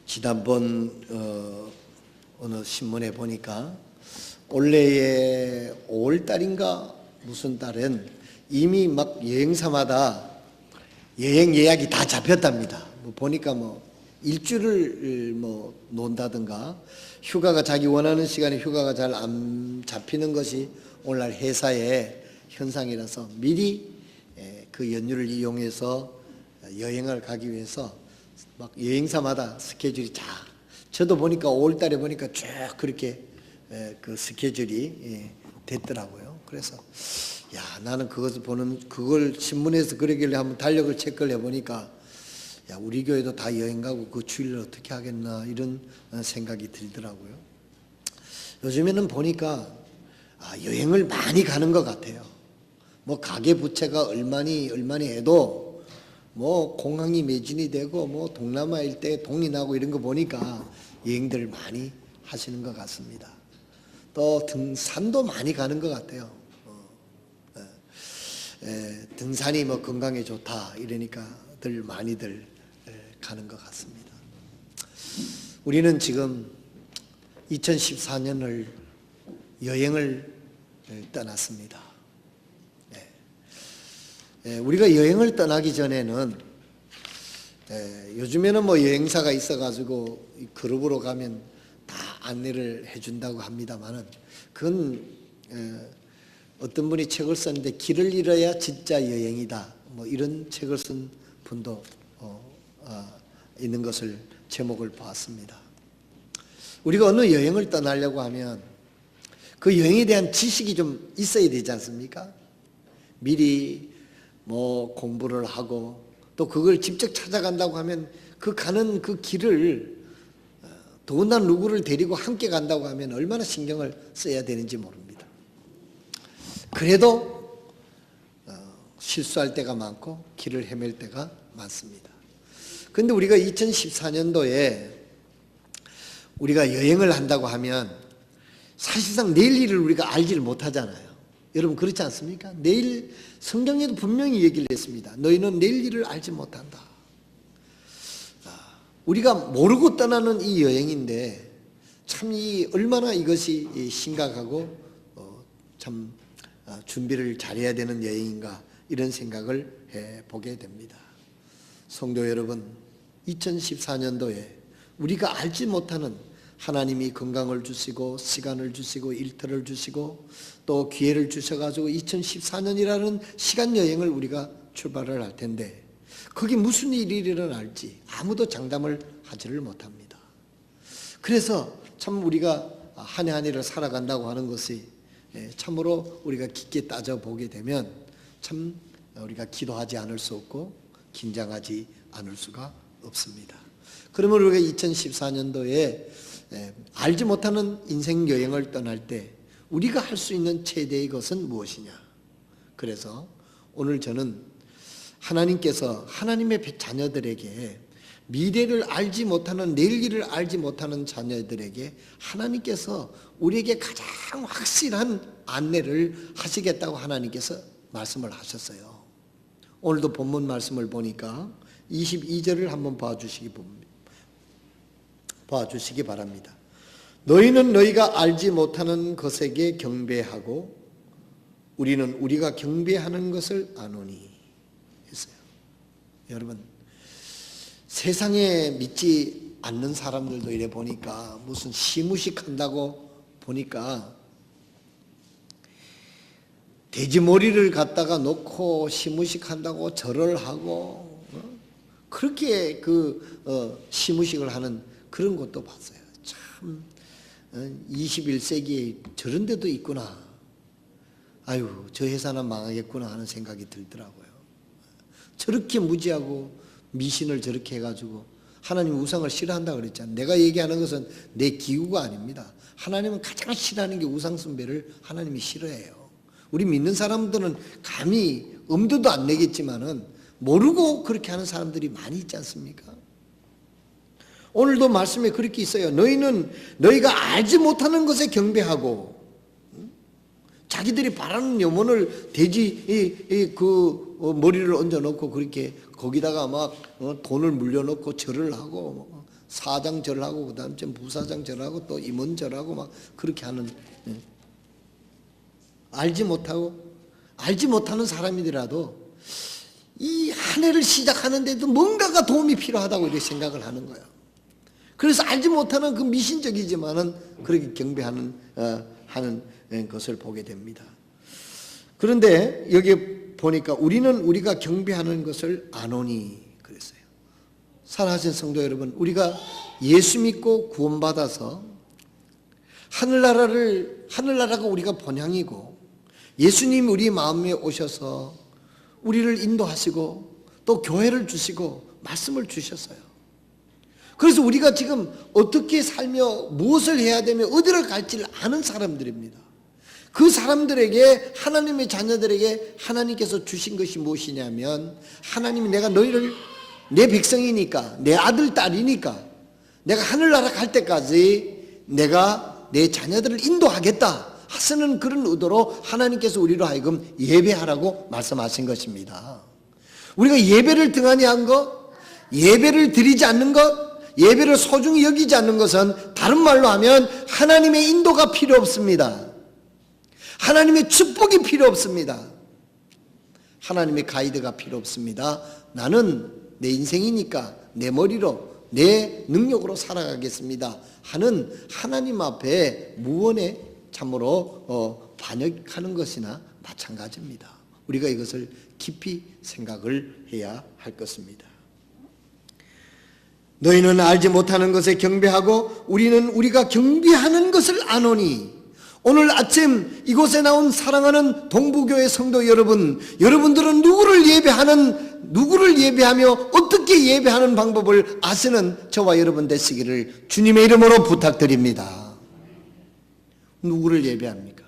지난번 어느 신문에 보니까 올해의 5월달인가 무슨 달엔 이미 막 여행사마다 여행 예약이 다 잡혔답니다. 보니까 일주를 논다든가 휴가가 자기 원하는 시간에 휴가가 잘 안 잡히는 것이 오늘날 회사의 현상이라서 미리 그 연휴를 이용해서 여행을 가기 위해서 막 여행사마다 스케줄이 저도 보니까 5월달에 보니까 쭉 그렇게 그 스케줄이 됐더라고요. 그래서 나는 그걸 신문에서 그러길래 한번 달력을 체크를 해보니까 우리 교회도 다 여행 가고 그 주일을 어떻게 하겠나 이런 생각이 들더라고요. 요즘에는 보니까 여행을 많이 가는 것 같아요. 가계 부채가 얼마니 해도 공항이 매진이 되고 동남아 일대에 동이 나고 이런 거 보니까 여행들을 많이 하시는 것 같습니다. 또 등산도 많이 가는 것 같아요. 등산이 건강에 좋다 이러니까 많이들 가는 것 같습니다. 우리는 지금 2014년을 여행을 떠났습니다. 우리가 여행을 떠나기 전에는 요즘에는 여행사가 있어가지고 그룹으로 가면 다 안내를 해준다고 합니다만은 그건 어떤 분이 책을 썼는데 길을 잃어야 진짜 여행이다 이런 책을 쓴 분도 있는 것을 제목을 보았습니다. 우리가 어느 여행을 떠나려고 하면 그 여행에 대한 지식이 좀 있어야 되지 않습니까? 미리 공부를 하고 또 그걸 직접 찾아간다고 하면 가는 그 길을 더군다나 누구를 데리고 함께 간다고 하면 얼마나 신경을 써야 되는지 모릅니다. 그래도 실수할 때가 많고 길을 헤맬 때가 많습니다. 그런데 우리가 2014년도에 우리가 여행을 한다고 하면 사실상 내일 일을 우리가 알지를 못하잖아요. 여러분 그렇지 않습니까? 내일 성경에도 분명히 얘기를 했습니다. 너희는 내일 일을 알지 못한다. 우리가 모르고 떠나는 이 여행인데 참 얼마나 이것이 심각하고 참 준비를 잘해야 되는 여행인가 이런 생각을 해보게 됩니다. 성도 여러분, 2014년도에 우리가 알지 못하는 하나님이 건강을 주시고 시간을 주시고 일터를 주시고 또 기회를 주셔가지고 2014년이라는 시간 여행을 우리가 출발을 할 텐데 거기 무슨 일이 일어날지 아무도 장담을 하지를 못합니다. 그래서 참 우리가 한 해 한 해를 살아간다고 하는 것이 참으로 우리가 깊게 따져보게 되면 참 우리가 기도하지 않을 수 없고 긴장하지 않을 수가 없습니다. 그러면 우리가 2014년도에 알지 못하는 인생 여행을 떠날 때 우리가 할 수 있는 최대의 것은 무엇이냐? 그래서 오늘 저는 하나님께서 하나님의 자녀들에게 미래를 알지 못하는 내일 일을 알지 못하는 자녀들에게 하나님께서 우리에게 가장 확실한 안내를 하시겠다고 하나님께서 말씀을 하셨어요. 오늘도 본문 말씀을 보니까 22절을 한번 봐주시기 바랍니다. 너희는 너희가 알지 못하는 것에게 경배하고 우리는 우리가 경배하는 것을 아노니 했어요. 여러분 세상에 믿지 않는 사람들도 이래 보니까 무슨 시무식한다고 보니까 돼지머리를 갖다가 놓고 시무식한다고 절을 하고 그렇게 시무식을 하는 그런 것도 봤어요. 참 21세기에 저런 데도 있구나. 아유 저 회사는 망하겠구나 하는 생각이 들더라고요. 저렇게 무지하고 미신을 저렇게 해가지고 하나님 우상을 싫어한다고 그랬잖아요. 내가 얘기하는 것은 내 기구가 아닙니다. 하나님은 가장 싫어하는 게 우상 숭배를 하나님이 싫어해요. 우리 믿는 사람들은 감히 엄두도 안 내겠지만은 모르고 그렇게 하는 사람들이 많이 있지 않습니까? 오늘도 말씀에 그렇게 있어요. 너희는 너희가 알지 못하는 것에 경배하고 자기들이 바라는 염원을 돼지 머리를 얹어놓고 그렇게 거기다가 막 돈을 물려놓고 절을 하고 사장 절하고 그다음에 부사장 절하고 또 임원 절하고 막 그렇게 하는, 알지 못하는 사람이더라도 이 한 해를 시작하는데도 뭔가가 도움이 필요하다고 이렇게 생각을 하는 거예요. 그래서 알지 못하는 그 미신적이지만은 그렇게 경배하는 하는 것을 보게 됩니다. 그런데 여기 보니까 우리가 경배하는 것을 아노니 그랬어요. 사랑하신 성도 여러분, 우리가 예수 믿고 구원받아서 하늘나라가 우리가 본향이고 예수님이 우리 마음에 오셔서 우리를 인도하시고 또 교회를 주시고 말씀을 주셨어요. 그래서 우리가 지금 어떻게 살며 무엇을 해야 되며 어디를 갈지를 아는 사람들입니다. 그 사람들에게, 하나님의 자녀들에게 하나님께서 주신 것이 무엇이냐면, 하나님이 내가 너희를 내 백성이니까, 내 아들 딸이니까 내가 하늘나라 갈 때까지 내가 내 자녀들을 인도하겠다 하시는 그런 의도로 하나님께서 우리로 하여금 예배하라고 말씀하신 것입니다. 우리가 예배를 등한히 한 것, 예배를 드리지 않는 것, 예배를 소중히 여기지 않는 것은 다른 말로 하면 하나님의 인도가 필요 없습니다. 하나님의 축복이 필요 없습니다. 하나님의 가이드가 필요 없습니다. 나는 내 인생이니까 내 머리로 내 능력으로 살아가겠습니다 하는 하나님 앞에 무언에 참으로 반역하는 것이나 마찬가지입니다. 우리가 이것을 깊이 생각을 해야 할 것입니다. 너희는 알지 못하는 것에 경배하고 우리는 우리가 경배하는 것을 아노니. 오늘 아침 이곳에 나온 사랑하는 동부교회 성도 여러분, 여러분들은 누구를 예배하며 어떻게 예배하는 방법을 아시는 저와 여러분 되시기를 주님의 이름으로 부탁드립니다. 누구를 예배합니까?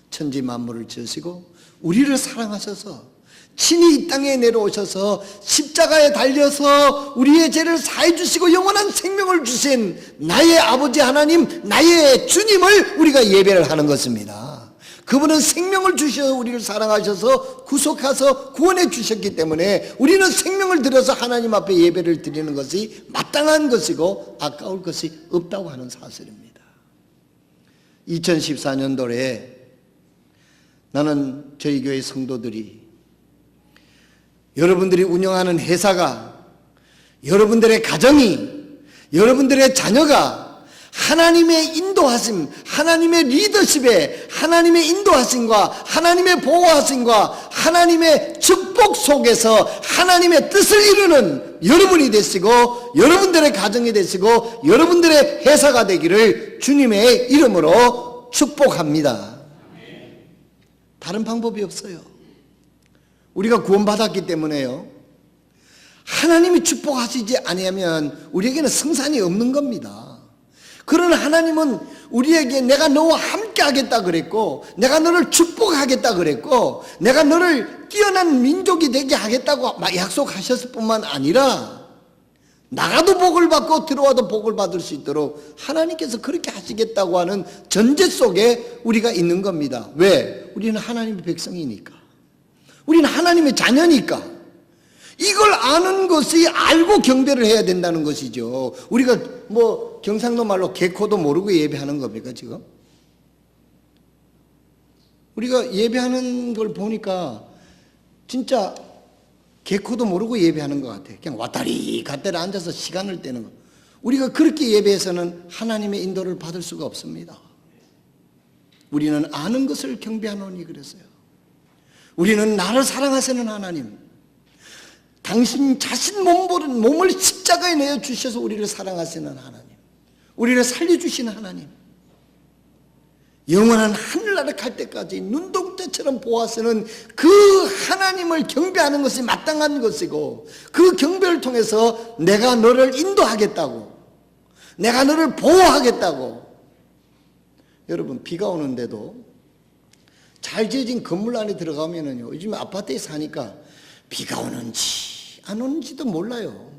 천지 만물을 지으시고 우리를 사랑하셔서 친히 이 땅에 내려오셔서 십자가에 달려서 우리의 죄를 사해 주시고 영원한 생명을 주신 나의 아버지 하나님, 나의 주님을 우리가 예배를 하는 것입니다. 그분은 생명을 주셔서 우리를 사랑하셔서 구속하셔서 구원해 주셨기 때문에 우리는 생명을 들여서 하나님 앞에 예배를 드리는 것이 마땅한 것이고 아까울 것이 없다고 하는 사실입니다. 2014년도에 나는 저희 교회 성도들이, 여러분들이 운영하는 회사가, 여러분들의 가정이, 여러분들의 자녀가 하나님의 인도하심, 하나님의 리더십에 하나님의 인도하심과 하나님의 보호하심과 하나님의 축복 속에서 하나님의 뜻을 이루는 여러분이 되시고 여러분들의 가정이 되시고 여러분들의 회사가 되기를 주님의 이름으로 축복합니다. 다른 방법이 없어요. 우리가 구원받았기 때문에요. 하나님이 축복하시지 아니하면 우리에게는 승산이 없는 겁니다. 그러나 하나님은 우리에게 내가 너와 함께 하겠다 그랬고, 내가 너를 축복하겠다 그랬고, 내가 너를 뛰어난 민족이 되게 하겠다고 약속하셨을 뿐만 아니라 나가도 복을 받고 들어와도 복을 받을 수 있도록 하나님께서 그렇게 하시겠다고 하는 전제 속에 우리가 있는 겁니다. 왜? 우리는 하나님의 백성이니까, 우리는 하나님의 자녀니까. 이걸 아는 것이 알고 경배를 해야 된다는 것이죠. 우리가 뭐 경상도 말로 개코도 모르고 예배하는 겁니까 지금? 우리가 예배하는 걸 보니까 진짜 개코도 모르고 예배하는 것 같아요. 그냥 왔다리 갔다리 앉아서 시간을 떼는 거. 우리가 그렇게 예배해서는 하나님의 인도를 받을 수가 없습니다. 우리는 아는 것을 경배하노니 그랬어요. 우리는 나를 사랑하시는 하나님, 당신 자신 몸을 십자가에 내어주셔서 우리를 사랑하시는 하나님, 우리를 살려주시는 하나님, 영원한 하늘나라 갈 때까지 눈동자처럼 보아서는 그 하나님을 경배하는 것이 마땅한 것이고, 그 경배를 통해서 내가 너를 인도하겠다고, 내가 너를 보호하겠다고. 여러분, 비가 오는데도 잘 지어진 건물 안에 들어가면은요, 요즘 아파트에 사니까 비가 오는지 안 오는지도 몰라요.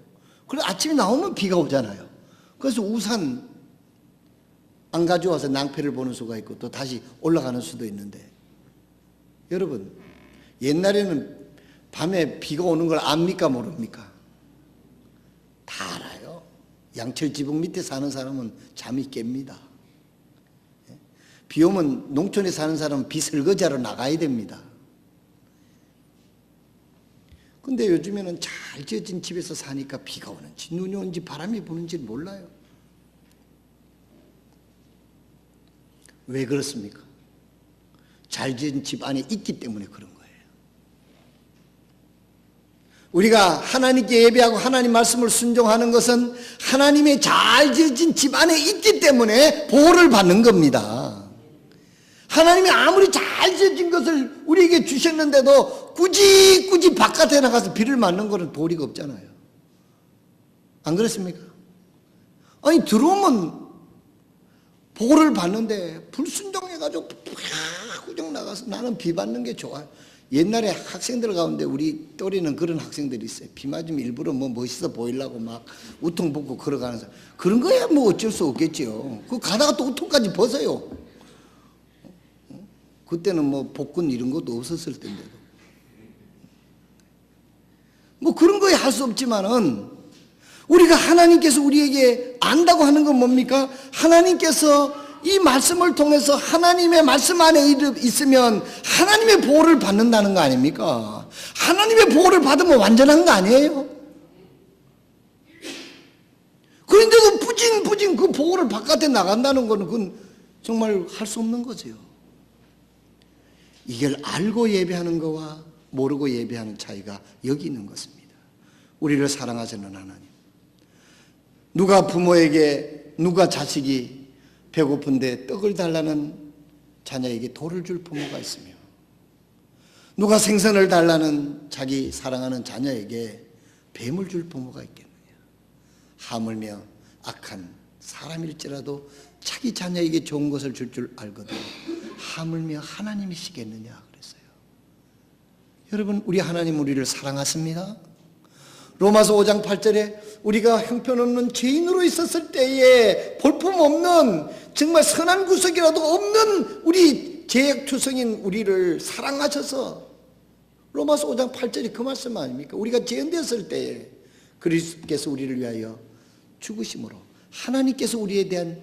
그래서 아침에 나오면 비가 오잖아요. 그래서 우산 안 가져와서 낭패를 보는 수가 있고 또 다시 올라가는 수도 있는데, 여러분, 옛날에는 밤에 비가 오는 걸 압니까 모릅니까? 다 알아요. 양철 지붕 밑에 사는 사람은 잠이 깹니다. 비 오면 농촌에 사는 사람은 비 설거지하러 나가야 됩니다. 근데 요즘에는 잘 지어진 집에서 사니까 비가 오는지 눈이 오는지 바람이 부는지 몰라요. 왜 그렇습니까? 잘 지은 집 안에 있기 때문에 그런 거예요. 우리가 하나님께 예배하고 하나님 말씀을 순종하는 것은 하나님의 잘 지어진 집 안에 있기 때문에 보호를 받는 겁니다. 하나님이 아무리 잘 지어진 것을 우리에게 주셨는데도 굳이 바깥에 나가서 비를 맞는 것은 도리가 없잖아요. 안 그렇습니까? 아니, 들어오면 보호를 받는데 불순종해가지고 후정 나가서 나는 비 맞는 게 좋아요. 옛날에 학생들 가운데 우리 또래는 그런 학생들이 있어요. 비 맞으면 일부러 뭐 멋있어 보이려고 막 우통 벗고 걸어가는 사람. 그런 거야 뭐 어쩔 수 없겠지요. 그 가다가 또 우통까지 벗어요. 그때는 뭐 복근 이런 것도 없었을 텐데도. 뭐 그런 거에 할 수 없지만은 우리가 하나님께서 우리에게 안다고 하는 건 뭡니까? 하나님께서 이 말씀을 통해서 하나님의 말씀 안에 있으면 하나님의 보호를 받는다는 거 아닙니까? 하나님의 보호를 받으면 완전한 거 아니에요? 그런데도 부진 그 보호를 바깥에 나간다는 거는 그건 정말 할 수 없는 거죠. 이걸 알고 예배하는 거와 모르고 예배하는 차이가 여기 있는 것입니다. 우리를 사랑하시는 하나님. 누가 부모에게, 누가 자식이 배고픈데 떡을 달라는 자녀에게 돌을 줄 부모가 있으며, 누가 생선을 달라는 자기 사랑하는 자녀에게 뱀을 줄 부모가 있겠느냐. 하물며 악한 사람일지라도 자기 자녀에게 좋은 것을 줄 알거든 하물며 하나님이시겠느냐 그랬어요. 여러분, 우리 하나님 우리를 사랑하십니다. 로마서 5장 8절에 우리가 형편없는 죄인으로 있었을 때에 볼품없는 정말 선한 구석이라도 없는 우리 죄악투성인 우리를 사랑하셔서, 로마서 5장 8절이 그 말씀 아닙니까? 우리가 죄인되었을 때에 그리스도께서 우리를 위하여 죽으심으로 하나님께서 우리에 대한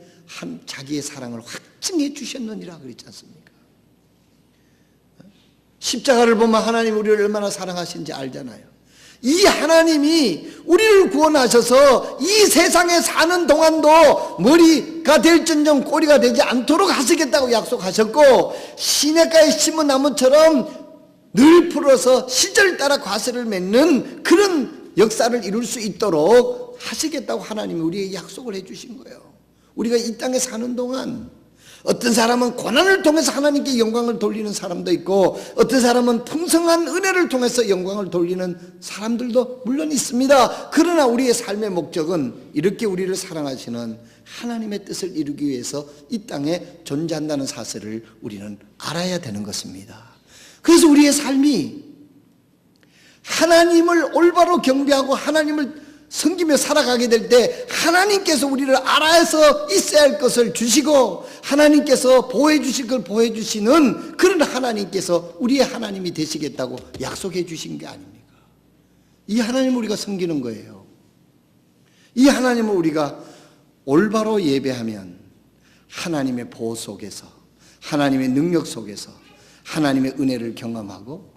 자기의 사랑을 확증해 주셨느니라 그랬지 않습니까? 십자가를 보면 하나님 우리를 얼마나 사랑하신지 알잖아요. 이 하나님이 우리를 구원하셔서 이 세상에 사는 동안도 머리가 될전정 꼬리가 되지 않도록 하시겠다고 약속하셨고, 시냇가에 심은 나무처럼 늘 풀어서 시절 따라 과실을 맺는 그런 역사를 이룰 수 있도록 하시겠다고 하나님이 우리에게 약속을 해 주신 거예요. 우리가 이 땅에 사는 동안 어떤 사람은 고난을 통해서 하나님께 영광을 돌리는 사람도 있고, 어떤 사람은 풍성한 은혜를 통해서 영광을 돌리는 사람들도 물론 있습니다. 그러나 우리의 삶의 목적은 이렇게 우리를 사랑하시는 하나님의 뜻을 이루기 위해서 이 땅에 존재한다는 사실을 우리는 알아야 되는 것입니다. 그래서 우리의 삶이 하나님을 올바로 경배하고 하나님을 섬기며 살아가게 될 때 하나님께서 우리를 알아서 있어야 할 것을 주시고, 하나님께서 보호해 주실 걸 보호해 주시는 그런 하나님께서 우리의 하나님이 되시겠다고 약속해 주신 게 아닙니까? 이 하나님을 우리가 섬기는 거예요. 이 하나님을 우리가 올바로 예배하면 하나님의 보호 속에서, 하나님의 능력 속에서 하나님의 은혜를 경험하고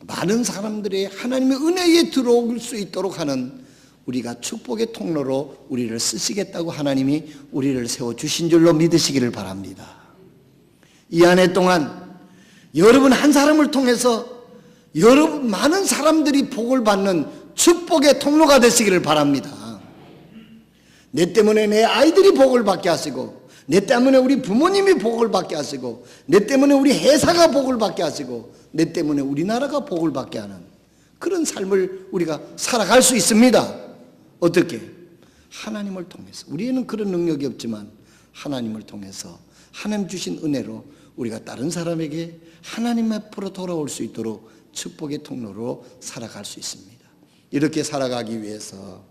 많은 사람들의 하나님의 은혜에 들어올 수 있도록 하는 우리가 축복의 통로로 우리를 쓰시겠다고 하나님이 우리를 세워주신 줄로 믿으시기를 바랍니다. 이 한 해 동안 여러분 한 사람을 통해서 여러분 많은 사람들이 복을 받는 축복의 통로가 되시기를 바랍니다. 내 때문에 내 아이들이 복을 받게 하시고, 내 때문에 우리 부모님이 복을 받게 하시고, 내 때문에 우리 회사가 복을 받게 하시고, 내 때문에 우리나라가 복을 받게 하는 그런 삶을 우리가 살아갈 수 있습니다. 어떻게? 하나님을 통해서. 우리에는 그런 능력이 없지만 하나님을 통해서 하나님 주신 은혜로 우리가 다른 사람에게 하나님 앞으로 돌아올 수 있도록 축복의 통로로 살아갈 수 있습니다. 이렇게 살아가기 위해서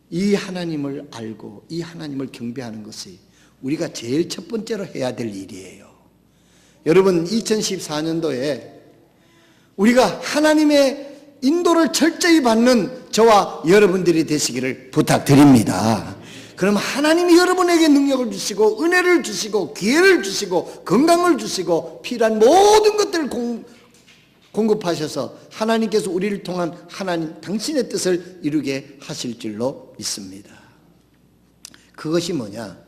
이 하나님을 알고 이 하나님을 경배하는 것이 우리가 제일 첫 번째로 해야 될 일이에요. 여러분 2014년도에 우리가 하나님의 인도를 철저히 받는 저와 여러분들이 되시기를 부탁드립니다. 그럼 하나님이 여러분에게 능력을 주시고 은혜를 주시고 기회를 주시고 건강을 주시고 필요한 모든 것들을 공급하셔서 하나님께서 우리를 통한 하나님 당신의 뜻을 이루게 하실 줄로 믿습니다. 그것이 뭐냐?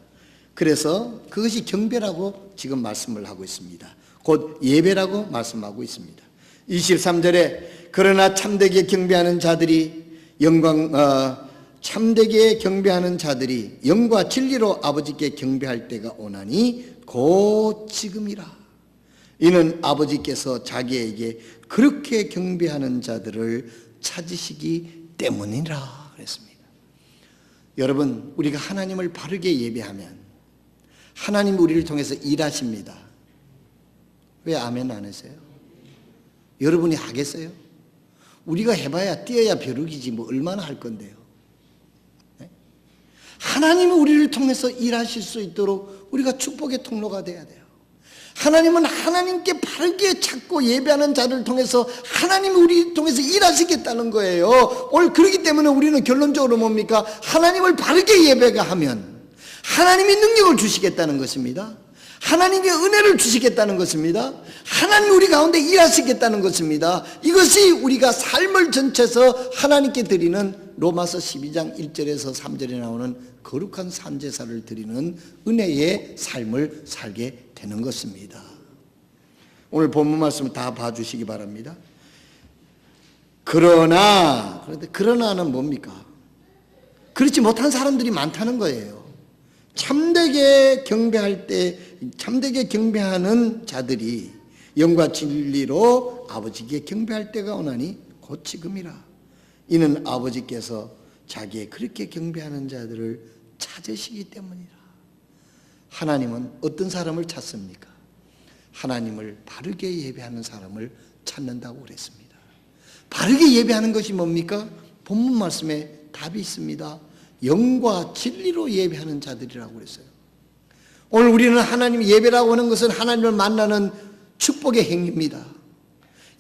그래서 그것이 경배라고 지금 말씀을 하고 있습니다. 곧 예배라고 말씀하고 있습니다. 23절에 그러나 참되게 경배하는 자들이 참되게 경배하는 자들이 영과 진리로 아버지께 경배할 때가 오나니 곧 지금이라. 이는 아버지께서 자기에게 그렇게 경배하는 자들을 찾으시기 때문이라 그랬습니다. 여러분, 우리가 하나님을 바르게 예배하면 하나님이 우리를 통해서 일하십니다. 왜 아멘 안 하세요? 여러분이 하겠어요? 우리가 해봐야 뛰어야 벼룩이지 뭐 얼마나 할 건데요. 네? 하나님이 우리를 통해서 일하실 수 있도록 우리가 축복의 통로가 돼야 돼요. 하나님은 하나님께 바르게 찾고 예배하는 자를 통해서 하나님이 우리 통해서 일하시겠다는 거예요. 오늘 그렇기 때문에 우리는 결론적으로 뭡니까? 하나님을 바르게 예배하면 하나님이 능력을 주시겠다는 것입니다. 하나님의 은혜를 주시겠다는 것입니다. 하나님이 우리 가운데 일하시겠다는 것입니다. 이것이 우리가 삶을 전체에서 하나님께 드리는 로마서 12장 1절에서 3절에 나오는 거룩한 산제사를 드리는 은혜의 삶을 살게 되는 것입니다. 오늘 본문 말씀을 다 봐주시기 바랍니다. 그러나는 뭡니까? 그렇지 못한 사람들이 많다는 거예요. 참되게 경배하는 자들이 영과 진리로 아버지께 경배할 때가 오나니 곧 지금이라. 이는 아버지께서 자기의 그렇게 경배하는 자들을 찾으시기 때문이라. 하나님은 어떤 사람을 찾습니까? 하나님을 바르게 예배하는 사람을 찾는다고 그랬습니다. 바르게 예배하는 것이 뭡니까? 본문 말씀에 답이 있습니다. 영과 진리로 예배하는 자들이라고 그랬어요. 오늘 우리는 하나님 예배라고 하는 것은 하나님을 만나는 축복의 행위입니다.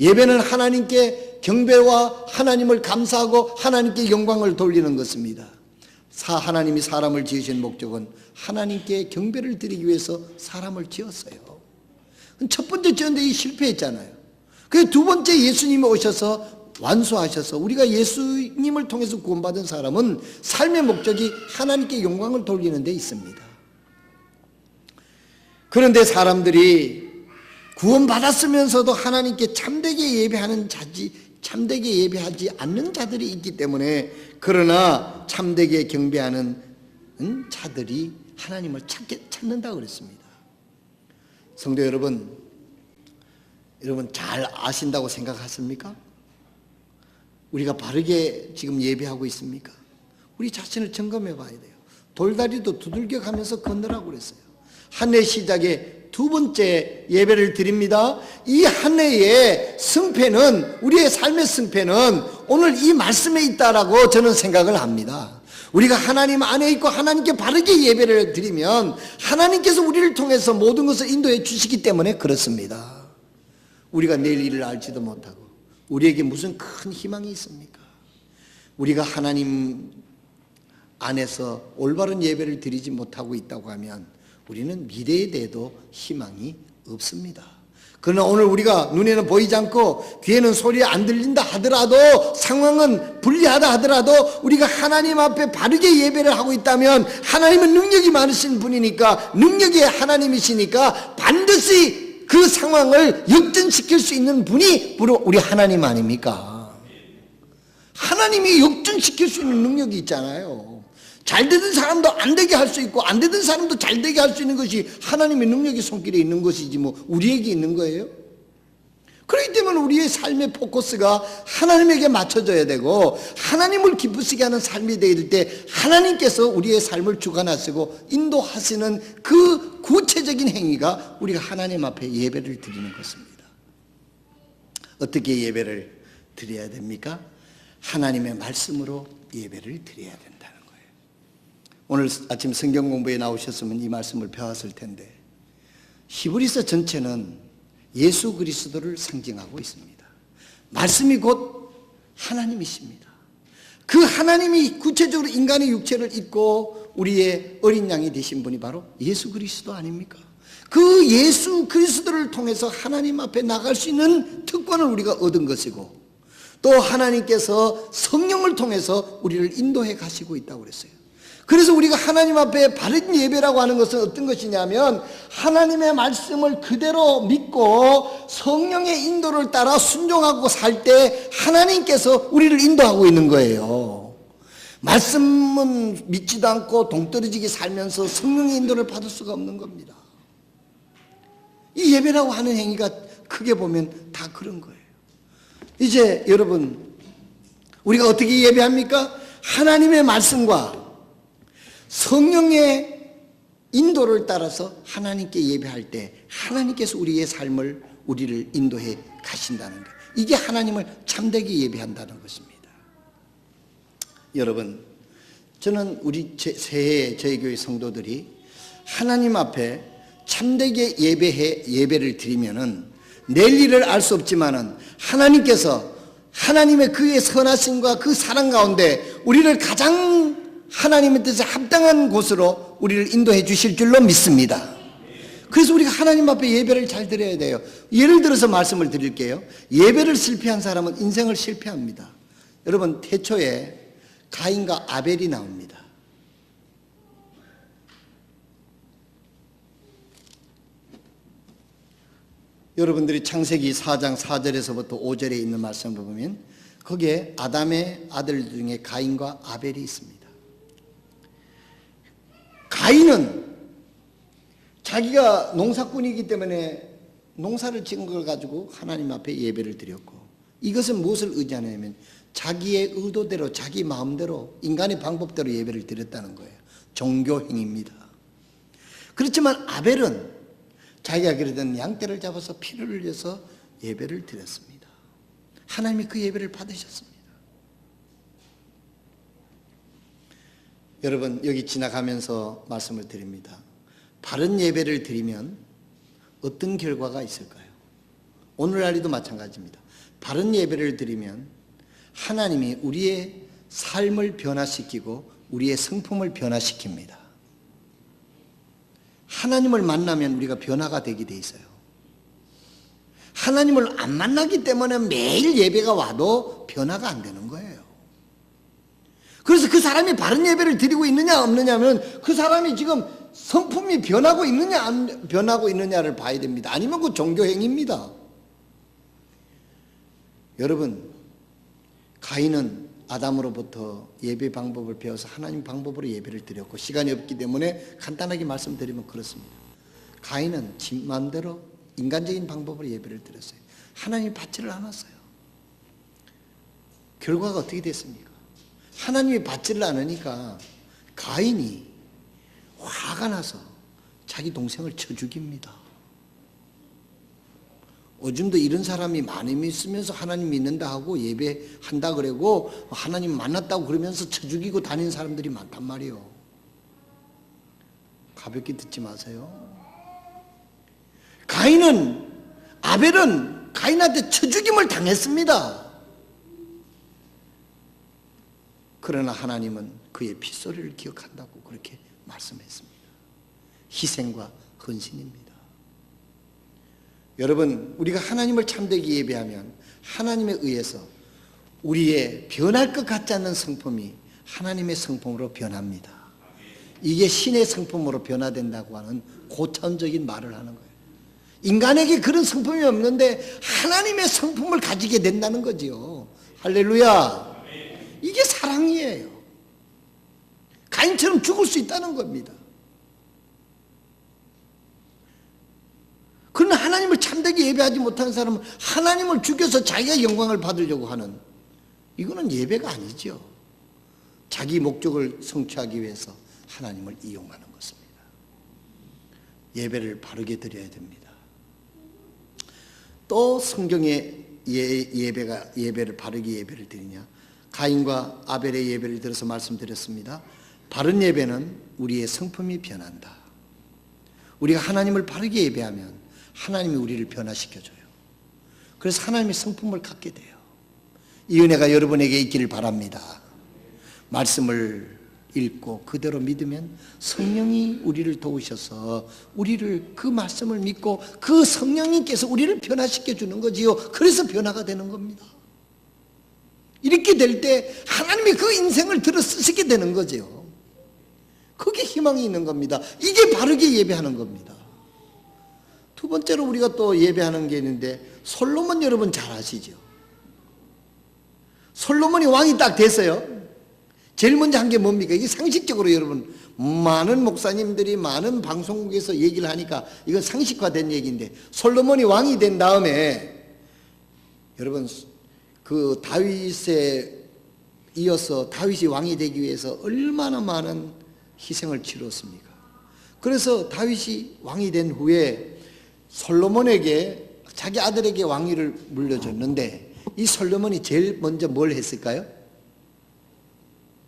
예배는 하나님께 경배와 하나님을 감사하고 하나님께 영광을 돌리는 것입니다. 하나님이 사람을 지으신 목적은 하나님께 경배를 드리기 위해서 사람을 지었어요. 첫 번째 지었는데 실패했잖아요. 그래서 두 번째 예수님이 오셔서 완수하셔서 우리가 예수님을 통해서 구원받은 사람은 삶의 목적이 하나님께 영광을 돌리는 데 있습니다. 그런데 사람들이 구원받았으면서도 하나님께 참되게 예배하지 않는 자들이 있기 때문에, 그러나 참되게 경배하는 자들이 하나님을 찾는다고 그랬습니다. 성도 여러분 잘 아신다고 생각하십니까? 우리가 바르게 지금 예배하고 있습니까? 우리 자신을 점검해 봐야 돼요. 돌다리도 두들겨 가면서 건너라고 그랬어요. 한 해 시작에 두 번째 예배를 드립니다. 이 한 해의 승패는, 우리의 삶의 승패는 오늘 이 말씀에 있다라고 저는 생각을 합니다. 우리가 하나님 안에 있고 하나님께 바르게 예배를 드리면 하나님께서 우리를 통해서 모든 것을 인도해 주시기 때문에 그렇습니다. 우리가 내일 일을 알지도 못하고 우리에게 무슨 큰 희망이 있습니까? 우리가 하나님 안에서 올바른 예배를 드리지 못하고 있다고 하면 우리는 미래에 대해도 희망이 없습니다. 그러나 오늘 우리가 눈에는 보이지 않고 귀에는 소리 안 들린다 하더라도, 상황은 불리하다 하더라도 우리가 하나님 앞에 바르게 예배를 하고 있다면, 하나님은 능력이 많으신 분이니까, 능력이 하나님이시니까 반드시 그 상황을 역전시킬 수 있는 분이 바로 우리 하나님 아닙니까? 하나님이 역전시킬 수 있는 능력이 있잖아요. 잘 되던 사람도 안 되게 할 수 있고 안 되던 사람도 잘 되게 할 수 있는 것이 하나님의 능력이 손길에 있는 것이지 뭐 우리에게 있는 거예요? 그렇기 때문에 우리의 삶의 포커스가 하나님에게 맞춰져야 되고, 하나님을 기쁘시게 하는 삶이 될 때 하나님께서 우리의 삶을 주관하시고 인도하시는 그 구체적인 행위가 우리가 하나님 앞에 예배를 드리는 것입니다. 어떻게 예배를 드려야 됩니까? 하나님의 말씀으로 예배를 드려야 된다는 거예요. 오늘 아침 성경 공부에 나오셨으면 이 말씀을 배웠을 텐데, 히브리서 전체는 예수 그리스도를 상징하고 있습니다. 말씀이 곧 하나님이십니다. 그 하나님이 구체적으로 인간의 육체를 입고 우리의 어린 양이 되신 분이 바로 예수 그리스도 아닙니까? 그 예수 그리스도를 통해서 하나님 앞에 나갈 수 있는 특권을 우리가 얻은 것이고, 또 하나님께서 성령을 통해서 우리를 인도해 가시고 있다고 그랬어요. 그래서 우리가 하나님 앞에 바른 예배라고 하는 것은 어떤 것이냐면, 하나님의 말씀을 그대로 믿고 성령의 인도를 따라 순종하고 살 때 하나님께서 우리를 인도하고 있는 거예요. 말씀은 믿지도 않고 동떨어지게 살면서 성령의 인도를 받을 수가 없는 겁니다. 이 예배라고 하는 행위가 크게 보면 다 그런 거예요. 이제 여러분, 우리가 어떻게 예배합니까? 하나님의 말씀과 성령의 인도를 따라서 하나님께 예배할 때 하나님께서 우리의 삶을, 우리를 인도해 가신다는 것, 이게 하나님을 참되게 예배한다는 것입니다. 여러분, 저는 우리 새해 저희 교회 성도들이 하나님 앞에 참되게 예배를 드리면은 내일 일을 알 수 없지만은 하나님께서 하나님의 그의 선하심과 그 사랑 가운데 우리를 가장 하나님의 뜻에 합당한 곳으로 우리를 인도해 주실 줄로 믿습니다. 그래서 우리가 하나님 앞에 예배를 잘 드려야 돼요. 예를 들어서 말씀을 드릴게요. 예배를 실패한 사람은 인생을 실패합니다. 여러분, 태초에 가인과 아벨이 나옵니다. 여러분들이 창세기 4장 4절에서부터 5절에 있는 말씀을 보면 거기에 아담의 아들 중에 가인과 아벨이 있습니다. 가인은 자기가 농사꾼이기 때문에 농사를 지은 걸 가지고 하나님 앞에 예배를 드렸고, 이것은 무엇을 의지하냐면 자기의 의도대로, 자기 마음대로, 인간의 방법대로 예배를 드렸다는 거예요. 종교 행위입니다. 그렇지만 아벨은 자기가 기르던 양떼를 잡아서 피를 흘려서 예배를 드렸습니다. 하나님이 그 예배를 받으셨습니다. 여러분, 여기 지나가면서 말씀을 드립니다. 바른 예배를 드리면 어떤 결과가 있을까요? 오늘날에도 마찬가지입니다. 바른 예배를 드리면 하나님이 우리의 삶을 변화시키고 우리의 성품을 변화시킵니다. 하나님을 만나면 우리가 변화가 되게 돼 있어요. 하나님을 안 만나기 때문에 매일 예배가 와도 변화가 안 되는 거예요. 그래서 그 사람이 바른 예배를 드리고 있느냐 없느냐 하면 그 사람이 지금 성품이 변하고 있느냐 안 변하고 있느냐를 봐야 됩니다. 아니면 그 종교행위입니다. 여러분, 가인은 아담으로부터 예배 방법을 배워서 하나님 방법으로 예배를 드렸고, 시간이 없기 때문에 간단하게 말씀드리면 그렇습니다. 가인은 지 마음대로 인간적인 방법으로 예배를 드렸어요. 하나님이 받지를 않았어요. 결과가 어떻게 됐습니까? 하나님이 받지를 않으니까 가인이 화가 나서 자기 동생을 쳐 죽입니다. 요즘도 이런 사람이 많이 믿으면서 하나님 믿는다 하고 예배한다 그러고 하나님 만났다고 그러면서 쳐 죽이고 다니는 사람들이 많단 말이에요. 가볍게 듣지 마세요. 아벨은 가인한테 쳐 죽임을 당했습니다. 그러나 하나님은 그의 핏소리를 기억한다고 그렇게 말씀했습니다. 희생과 헌신입니다. 여러분, 우리가 하나님을 참되게 예배하면 하나님에 의해서 우리의 변할 것 같지 않는 성품이 하나님의 성품으로 변합니다. 이게 신의 성품으로 변화된다고 하는 고차원적인 말을 하는 거예요. 인간에게 그런 성품이 없는데 하나님의 성품을 가지게 된다는 거지요. 할렐루야. 이게 사랑이에요. 가인처럼 죽을 수 있다는 겁니다. 그러나 하나님을 참되게 예배하지 못하는 사람은 하나님을 죽여서 자기가 영광을 받으려고 하는, 이거는 예배가 아니죠. 자기 목적을 성취하기 위해서 하나님을 이용하는 것입니다. 예배를 바르게 드려야 됩니다. 또 성경에 예배를 바르게 예배를 드리냐? 가인과 아벨의 예배를 들어서 말씀드렸습니다. 바른 예배는 우리의 성품이 변한다. 우리가 하나님을 바르게 예배하면 하나님이 우리를 변화시켜줘요. 그래서 하나님의 성품을 갖게 돼요. 이 은혜가 여러분에게 있기를 바랍니다. 말씀을 읽고 그대로 믿으면 성령이 우리를 도우셔서 우리를 그 말씀을 믿고 그 성령님께서 우리를 변화시켜 주는 거지요. 그래서 변화가 되는 겁니다. 이렇게 될 때 하나님이 그 인생을 들어 쓰시게 되는 거죠. 그게 희망이 있는 겁니다. 이게 바르게 예배하는 겁니다. 두 번째로 우리가 또 예배하는 게 있는데, 솔로몬 여러분 잘 아시죠? 솔로몬이 왕이 딱 됐어요. 제일 먼저 한 게 뭡니까? 이게 상식적으로 여러분, 많은 목사님들이 많은 방송국에서 얘기를 하니까 이건 상식화된 얘기인데, 솔로몬이 왕이 된 다음에 여러분 그 다윗에 이어서 다윗이 왕이 되기 위해서 얼마나 많은 희생을 치렀습니까? 그래서 다윗이 왕이 된 후에 솔로몬에게 자기 아들에게 왕위를 물려줬는데, 이 솔로몬이 제일 먼저 뭘 했을까요?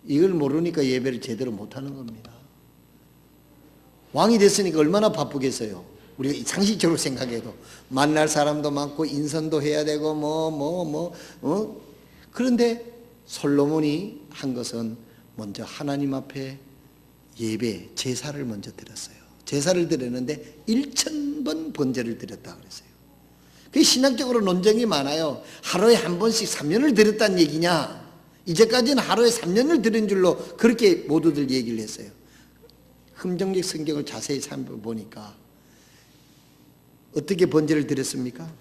이걸 모르니까 예배를 제대로 못하는 겁니다. 왕이 됐으니까 얼마나 바쁘겠어요. 우리가 상식적으로 생각해도 만날 사람도 많고 인선도 해야 되고 그런데 솔로몬이 한 것은 먼저 하나님 앞에 예배, 제사를 먼저 드렸어요. 제사를 드렸는데 1000번 번제를 드렸다 그랬어요. 그게 신학적으로 논쟁이 많아요. 하루에 한 번씩 3년을 드렸다는 얘기냐, 이제까지는 하루에 3년을 드린 줄로 그렇게 모두들 얘기를 했어요. 흠정적 성경을 자세히 살펴보니까 어떻게 번제를 드렸습니까?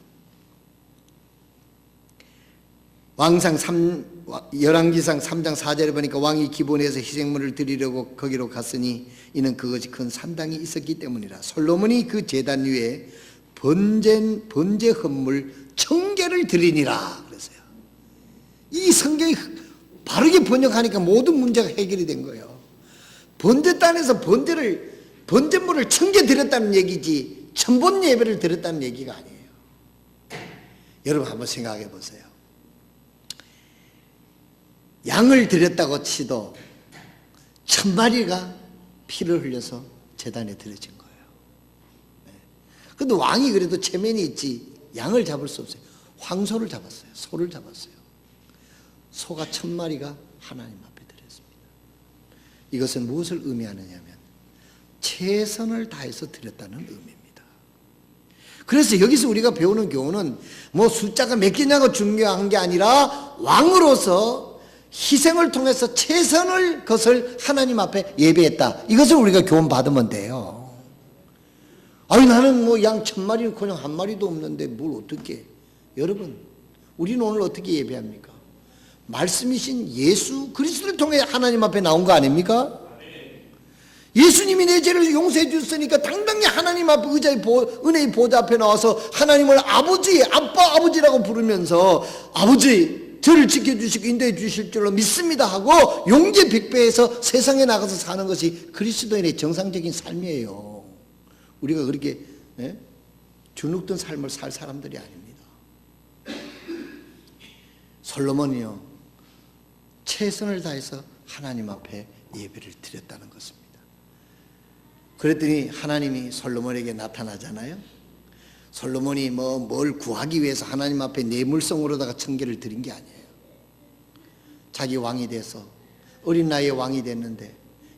열왕기상 3장 4절에 보니까 왕이 기본에서 희생물을 드리려고 거기로 갔으니 이는 그것이 큰 산당이 있었기 때문이라. 솔로몬이 그 제단 위에 번제 헌물 1000개를 드리니라 그랬어요. 이 성경이 바르게 번역하니까 모든 문제가 해결이 된 거예요. 번제단에서 번제물을 1000개 드렸다는 얘기지 1000번 예배를 드렸다는 얘기가 아니에요. 여러분 한번 생각해 보세요. 양을 드렸다고 치도 1000마리가 피를 흘려서 제단에 드려진 거예요. 그런데 왕이 그래도 체면이 있지 양을 잡을 수 없어요. 황소를 잡았어요. 소를 잡았어요. 소가 1000마리가 하나님 앞에 드렸습니다. 이것은 무엇을 의미하느냐면 최선을 다해서 드렸다는 의미입니다. 그래서 여기서 우리가 배우는 교훈은 뭐 숫자가 몇 개냐가 중요한 게 아니라 왕으로서 희생을 통해서 최선을 것을 하나님 앞에 예배했다. 이것을 우리가 교훈 받으면 돼요. 아니 나는 뭐 양 1000마리는 그냥 한 마리도 없는데 뭘 어떻게. 여러분 우리는 오늘 어떻게 예배합니까? 말씀이신 예수 그리스도를 통해 하나님 앞에 나온 거 아닙니까? 예수님이 내 죄를 용서해 주셨으니까 당당히 하나님 앞 의자의 은혜의 보좌 앞에 나와서 하나님을 아버지, 아빠, 아버지라고 부르면서 아버지 저를 지켜주시고 인도해 주실 줄로 믿습니다 하고 용기 백배해서 세상에 나가서 사는 것이 그리스도인의 정상적인 삶이에요. 우리가 그렇게 주눅든 삶을 살 사람들이 아닙니다. 솔로몬이요 최선을 다해서 하나님 앞에 예배를 드렸다는 것입니다. 그랬더니 하나님이 솔로몬에게 나타나잖아요. 솔로몬이 뭘 구하기 위해서 하나님 앞에 뇌물성으로다가 1000개를 드린 게 아니에요. 자기 왕이 돼서 어린 나이에 왕이 됐는데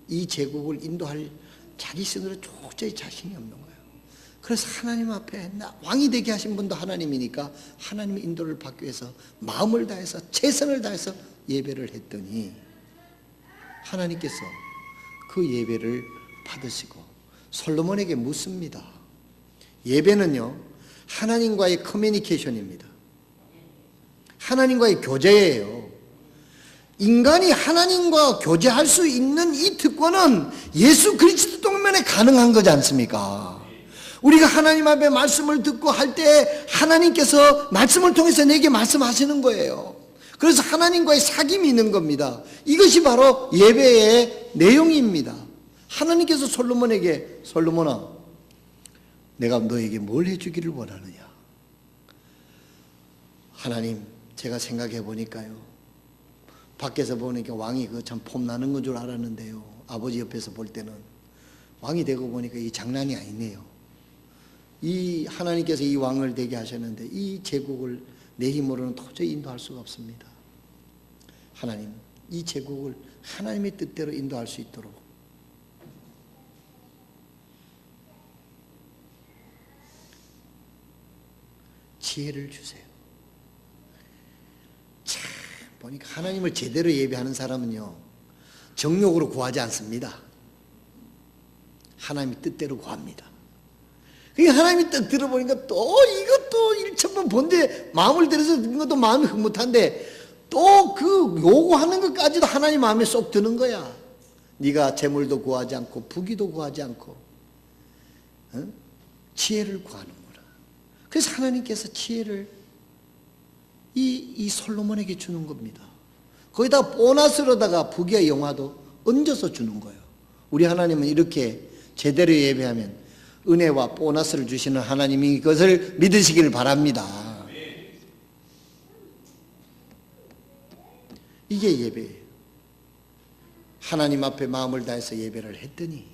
이 제국을 인도할 자기 스스로 도저히 자신이 없는 거예요. 그래서 하나님 앞에 왕이 되게 하신 분도 하나님이니까 하나님의 인도를 받기 위해서 마음을 다해서 최선을 다해서 예배를 했더니 하나님께서 그 예배를 받으시고 솔로몬에게 묻습니다. 예배는요 하나님과의 커뮤니케이션입니다. 하나님과의 교제예요. 인간이 하나님과 교제할 수 있는 이 특권은 예수 그리스도 때문에 가능한 거지 않습니까? 우리가 하나님 앞에 말씀을 듣고 할 때 하나님께서 말씀을 통해서 내게 말씀하시는 거예요. 그래서 하나님과의 사귐이 있는 겁니다. 이것이 바로 예배의 내용입니다. 하나님께서 솔로몬에게 솔로몬아 내가 너에게 뭘 해주기를 원하느냐. 하나님 제가 생각해 보니까요 밖에서 보니까 왕이 그 참 폼나는 건 줄 알았는데요 아버지 옆에서 볼 때는 왕이 되고 보니까 이 장난이 아니네요. 이 하나님께서 이 왕을 되게 하셨는데 이 제국을 내 힘으로는 도저히 인도할 수가 없습니다. 하나님, 이 제국을 하나님의 뜻대로 인도할 수 있도록 지혜를 주세요. 참 보니까 하나님을 제대로 예배하는 사람은요, 정욕으로 구하지 않습니다. 하나님의 뜻대로 구합니다. 하나님의 뜻 들어보니까 또 이것도 일천번 본데 마음을 들여서 듣는 것도 마음이 흐뭇한데 또 그 요구하는 것까지도 하나님 마음에 쏙 드는 거야. 네가 재물도 구하지 않고 부귀도 구하지 않고 지혜를 구하는구나. 그래서 하나님께서 지혜를 이 솔로몬에게 주는 겁니다. 거기다 보너스로다가 부귀와 영화도 얹어서 주는 거예요. 우리 하나님은 이렇게 제대로 예배하면 은혜와 보너스를 주시는 하나님이 그것을 믿으시길 바랍니다. 이게 예배예요. 하나님 앞에 마음을 다해서 예배를 했더니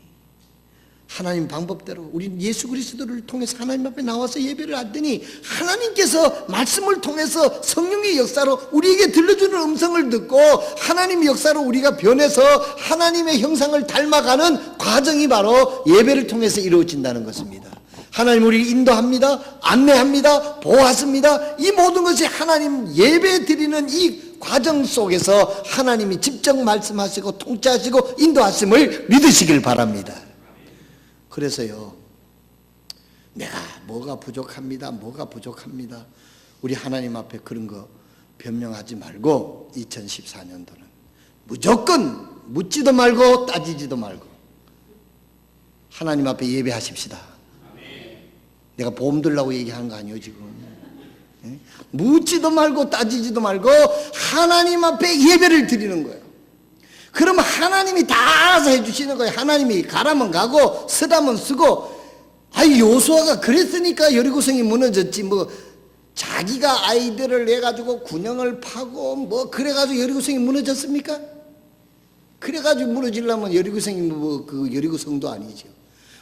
하나님 방법대로 우리 예수 그리스도를 통해서 하나님 앞에 나와서 예배를 하더니 하나님께서 말씀을 통해서 성령의 역사로 우리에게 들려주는 음성을 듣고 하나님의 역사로 우리가 변해서 하나님의 형상을 닮아가는 과정이 바로 예배를 통해서 이루어진다는 것입니다. 하나님 우리를 인도합니다. 안내합니다. 보호하십니다. 이 모든 것이 하나님 예배 드리는 이 과정 속에서 하나님이 직접 말씀하시고 통치하시고 인도하심을 믿으시길 바랍니다. 그래서요, 내가 뭐가 부족합니다. 우리 하나님 앞에 그런 거 변명하지 말고 2014년도는 무조건 묻지도 말고 따지지도 말고 하나님 앞에 예배하십시다. 내가 보험 들라고 얘기하는 거 아니에요 지금. 묻지도 말고 따지지도 말고 하나님 앞에 예배를 드리는 거예요. 그러면 하나님이 다 알아서 해주시는 거예요. 하나님이 가라면 가고 쓰라면 쓰고. 요수아가 그랬으니까 여리고성이 무너졌지 뭐 자기가 아이들을 내가지고 군영을 파고 뭐 그래가지고 여리고성이 무너졌습니까? 그래가지고 무너지려면 여리고성이 뭐 그 여리고성도 아니죠.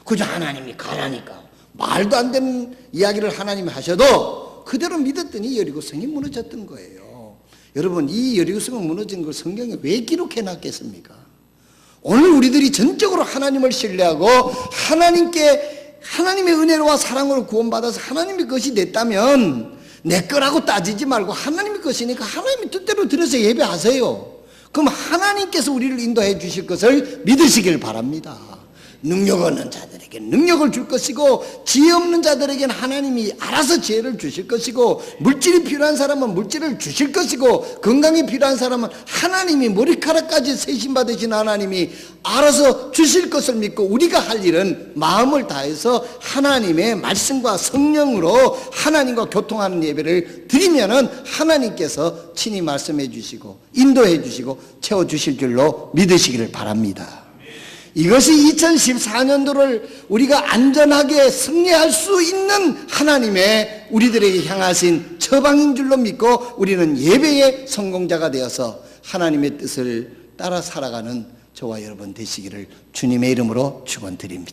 그저 하나님이 가라니까 말도 안 되는 이야기를 하나님이 하셔도 그대로 믿었더니 여리고성이 무너졌던 거예요. 여러분, 이 여리고성은 무너진 걸 성경에 왜 기록해 놨겠습니까? 오늘 우리들이 전적으로 하나님을 신뢰하고 하나님의 은혜와 사랑으로 구원받아서 하나님의 것이 됐다면 내 거라고 따지지 말고 하나님의 것이니까 하나님의 뜻대로 들어서 예배하세요. 그럼 하나님께서 우리를 인도해 주실 것을 믿으시길 바랍니다. 능력 없는 자들에게 능력을 줄 것이고 지혜 없는 자들에게는 하나님이 알아서 지혜를 주실 것이고 물질이 필요한 사람은 물질을 주실 것이고 건강이 필요한 사람은 하나님이 머리카락까지 세심받으신 하나님이 알아서 주실 것을 믿고 우리가 할 일은 마음을 다해서 하나님의 말씀과 성령으로 하나님과 교통하는 예배를 드리면은 하나님께서 친히 말씀해 주시고 인도해 주시고 채워주실 줄로 믿으시기를 바랍니다. 이것이 2014년도를 우리가 안전하게 승리할 수 있는 하나님의 우리들에게 향하신 처방인 줄로 믿고 우리는 예배의 성공자가 되어서 하나님의 뜻을 따라 살아가는 저와 여러분 되시기를 주님의 이름으로 축원드립니다.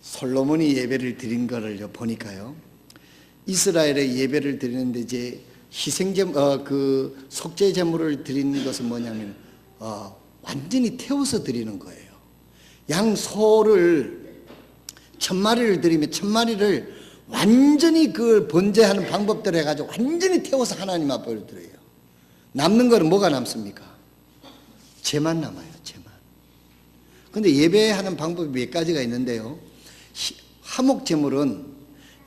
솔로몬이 예배를 드린 것을 보니까요, 이스라엘의 예배를 드리는데 이제 그 속죄 제물을 드리는 것은 뭐냐면 완전히 태워서 드리는 거예요. 양소를 1000마리를 드리면 1000마리를 완전히 그 번제하는 방법대로 해가지고 완전히 태워서 하나님 앞에 드려요. 남는 거는 뭐가 남습니까? 죄만 남아요. 죄만. 근데 예배하는 방법이 몇 가지가 있는데요, 화목제물은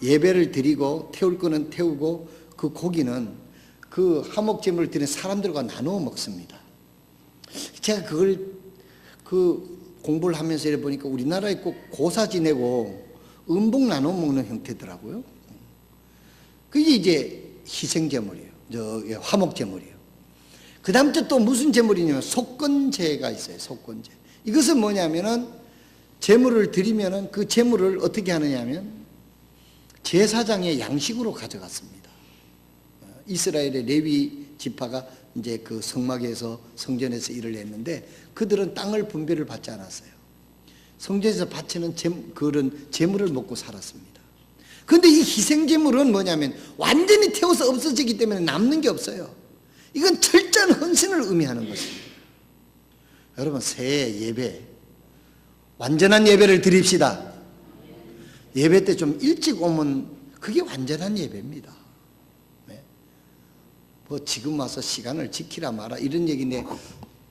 예배를 드리고 태울 거는 태우고 그 고기는 그 화목제물을 드리는 사람들과 나누어 먹습니다. 제가 그걸 공부를 하면서 이래 보니까 우리나라에 꼭 고사 지내고 음복 나눠 먹는 형태더라고요. 그게 이제 희생제물이에요. 화목제물이에요. 그 다음 또 무슨 제물이냐면 속건제가 있어요. 속건제. 이것은 뭐냐면은 제물을 드리면은 그 제물을 어떻게 하느냐면 제사장의 양식으로 가져갔습니다. 이스라엘의 레위 지파가 이제 그 성막에서 성전에서 일을 했는데 그들은 땅을 분배를 받지 않았어요. 성전에서 바치는 그런 제물을 먹고 살았습니다. 그런데 이 희생제물은 뭐냐면 완전히 태워서 없어지기 때문에 남는 게 없어요. 이건 철저한 헌신을 의미하는 것입니다. 여러분, 새해 예배, 완전한 예배를 드립시다. 예배 때 좀 일찍 오면 그게 완전한 예배입니다. 네? 뭐 지금 와서 시간을 지키라 마라 이런 얘기인데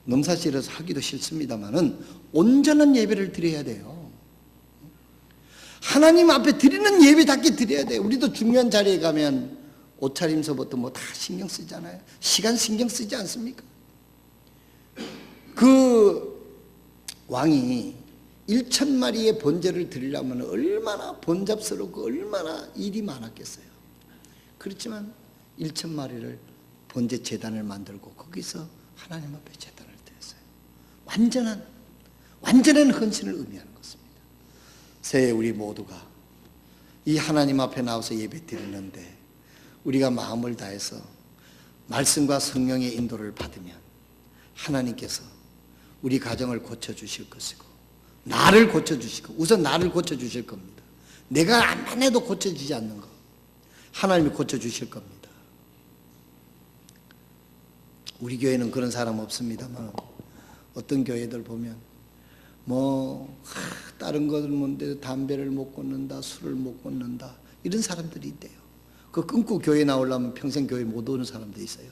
넘사실에서 하기도 싫습니다만은 온전한 예배를 드려야 돼요. 하나님 앞에 드리는 예배답게 드려야 돼요. 우리도 중요한 자리에 가면 옷차림서부터 뭐 다 신경 쓰잖아요. 시간 신경 쓰지 않습니까? 그 왕이 1,000마리의 번제를 드리려면 얼마나 번잡스럽고 얼마나 일이 많았겠어요. 그렇지만 1,000마리를 번제 제단을 만들고 거기서 하나님 앞에 제단을 드렸어요. 완전한 헌신을 의미하는 것입니다. 새해 우리 모두가 이 하나님 앞에 나와서 예배 드리는데 우리가 마음을 다해서 말씀과 성령의 인도를 받으면 하나님께서 우리 가정을 고쳐주실 것이고 나를 고쳐주시고 우선 나를 고쳐주실 겁니다. 내가 안 해도 고쳐지지 않는 거 하나님이 고쳐주실 겁니다. 우리 교회는 그런 사람 없습니다만 어떤 교회들 보면 다른 것을 뭔데 담배를 못 끊는다, 술을 못 끊는다 이런 사람들이 있대요. 그 끊고 교회 나오려면 평생 교회 못 오는 사람도 있어요.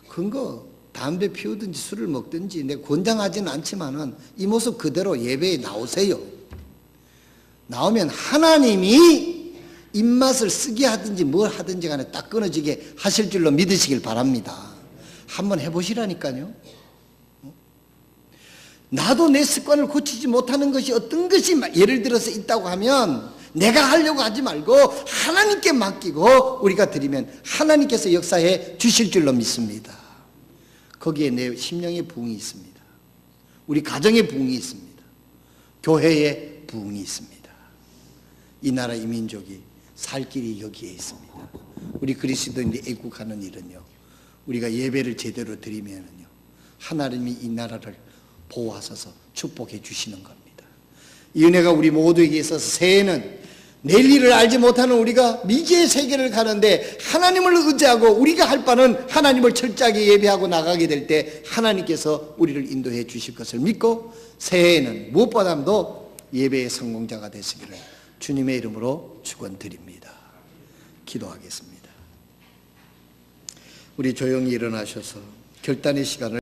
그런 거 담배 피우든지 술을 먹든지 내가 권장하지는 않지만은 이 모습 그대로 예배에 나오세요. 나오면 하나님이 입맛을 쓰게 하든지 뭘 하든지 간에 딱 끊어지게 하실 줄로 믿으시길 바랍니다. 한번 해보시라니까요. 나도 내 습관을 고치지 못하는 것이 어떤 것이 예를 들어서 있다고 하면 내가 하려고 하지 말고 하나님께 맡기고 우리가 드리면 하나님께서 역사해 주실 줄로 믿습니다. 거기에 내 심령의 부흥이 있습니다. 우리 가정의 부흥이 있습니다. 교회의 부흥이 있습니다. 이 나라 이 민족이 살 길이 여기에 있습니다. 우리 그리스도인들이 애국하는 일은요, 우리가 예배를 제대로 드리면은요 하나님이 이 나라를 보호하셔서 축복해 주시는 겁니다. 이 은혜가 우리 모두에게 있어서 새해는 내일 일을 알지 못하는 우리가 미지의 세계를 가는데 하나님을 의지하고 우리가 할 바는 하나님을 철저하게 예배하고 나가게 될 때 하나님께서 우리를 인도해 주실 것을 믿고 새해에는 무엇보다도 예배의 성공자가 되시기를 주님의 이름으로 축원드립니다. 기도하겠습니다. 우리 조용히 일어나셔서 결단의 시간을